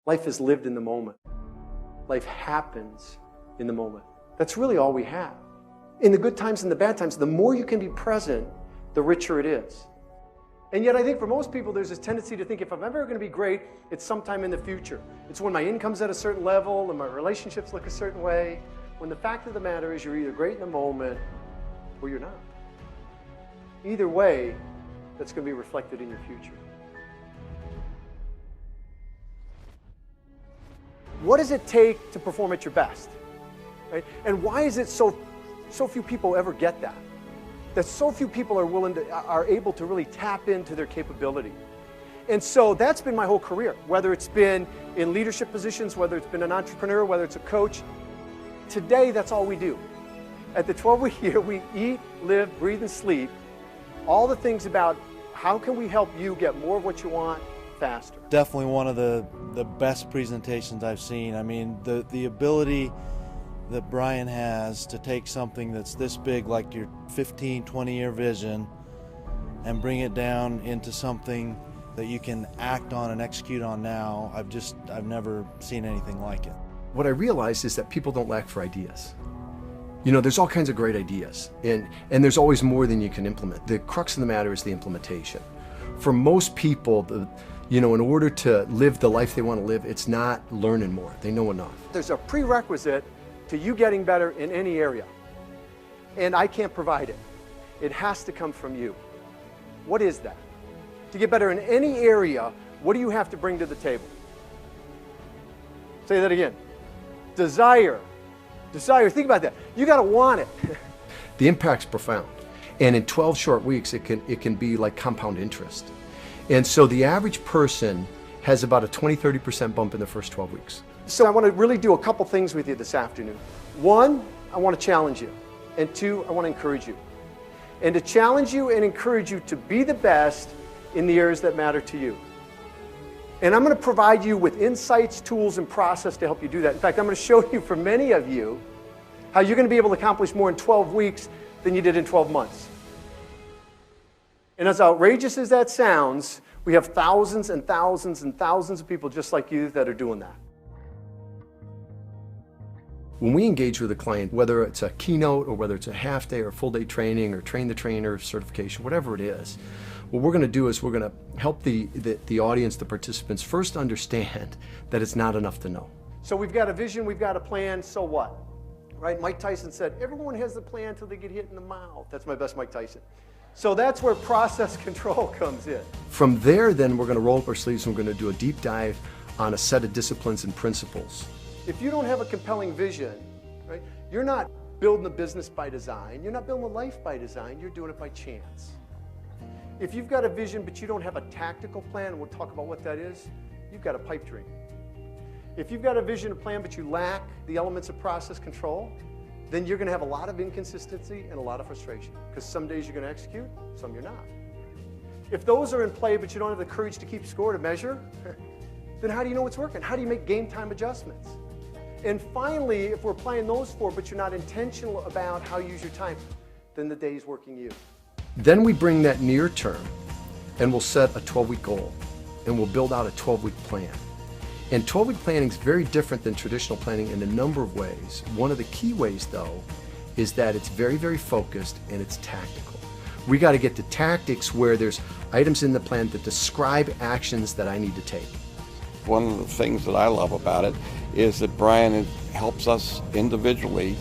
Life is lived in the moment. Life happens in the moment. That's really all we have. In the good times and the bad times, the more you can be present, the richer it is. And yet I think for most people there's this tendency to think if I'm ever going to be great, it's sometime in the future. It's when my income's at a certain level and my relationships look a certain way. When the fact of the matter is you're either great in the moment or you're not. Either way, that's going to be reflected in your future. What does it take to perform at your best? Right? And why is it so few people ever get that? That so few people are able to really tap into their capability. And so that's been my whole career, whether it's been in leadership positions, whether it's been an entrepreneur, whether it's a coach. Today, that's all we do. At the 12-week year, we eat, live, breathe, and sleep all the things about how can we help you get more of what you want faster. Definitely one of the best presentations I've seen. I mean, the ability that Brian has to take something that's this big, like your 15, 20-year vision, and bring it down into something that you can act on and execute on now. I've never seen anything like it. What I realized is that people don't lack for ideas. You know, there's all kinds of great ideas, and there's always more than you can implement. The crux of the matter is the implementation. For most people, in order to live the life they want to live, it's not learning more. They know enough. There's a prerequisite to you getting better in any area, and I can't provide it. It has to come from you. What is that? To get better in any area, what do you have to bring to the table? Say that again. Desire. Desire, think about that. You got to want it. The impact's profound. And in 12 short weeks, it can be like compound interest. And so the average person has about a 20-30% bump in the first 12 weeks. So I want to really do a couple things with you this afternoon. One, I want to challenge you. And two, I want to encourage you. And to challenge you and encourage you to be the best in the areas that matter to you. And I'm going to provide you with insights, tools, and process to help you do that. In fact, I'm going to show you for many of you how you're going to be able to accomplish more in 12 weeks than you did in 12 months. And as outrageous as that sounds, we have thousands and thousands and thousands of people just like you that are doing that. When we engage with a client, whether it's a keynote or whether it's a half day or full day training or train the trainer certification, whatever it is, what we're going to do is we're going to help the audience, the participants, first understand that it's not enough to know. So we've got a vision, we've got a plan, so what? Right? Mike Tyson said, everyone has a plan until they get hit in the mouth. That's my best Mike Tyson. So that's where process control comes in. From there, then, we're going to roll up our sleeves and we're going to do a deep dive on a set of disciplines and principles. If you don't have a compelling vision, right, you're not building a business by design, you're not building a life by design, you're doing it by chance. If you've got a vision but you don't have a tactical plan, and we'll talk about what that is, you've got a pipe dream. If you've got a vision and plan but you lack the elements of process control, then you're going to have a lot of inconsistency and a lot of frustration, because some days you're going to execute, some you're not. If those are in play but you don't have the courage to keep score, to measure, then how do you know what's working? How do you make game time adjustments? And finally, if we're applying those four but you're not intentional about how you use your time, then the day's working you. Then we bring that near term and we'll set a 12-week goal and we'll build out a 12-week plan. And 12-week planning is very different than traditional planning in a number of ways. One of the key ways, though, is that it's very, very focused and it's tactical. We got to get to tactics where there's items in the plan that describe actions that I need to take. One of the things that I love about it is that Brian helps us individually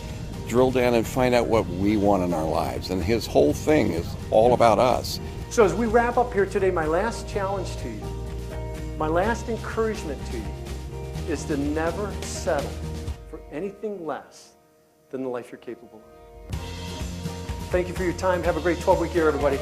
drill down and find out what we want in our lives. And his whole thing is all about us. So as we wrap up here today, my last challenge to you, my last encouragement to you is to never settle for anything less than the life you're capable of. Thank you for your time. Have a great 12-week year, everybody.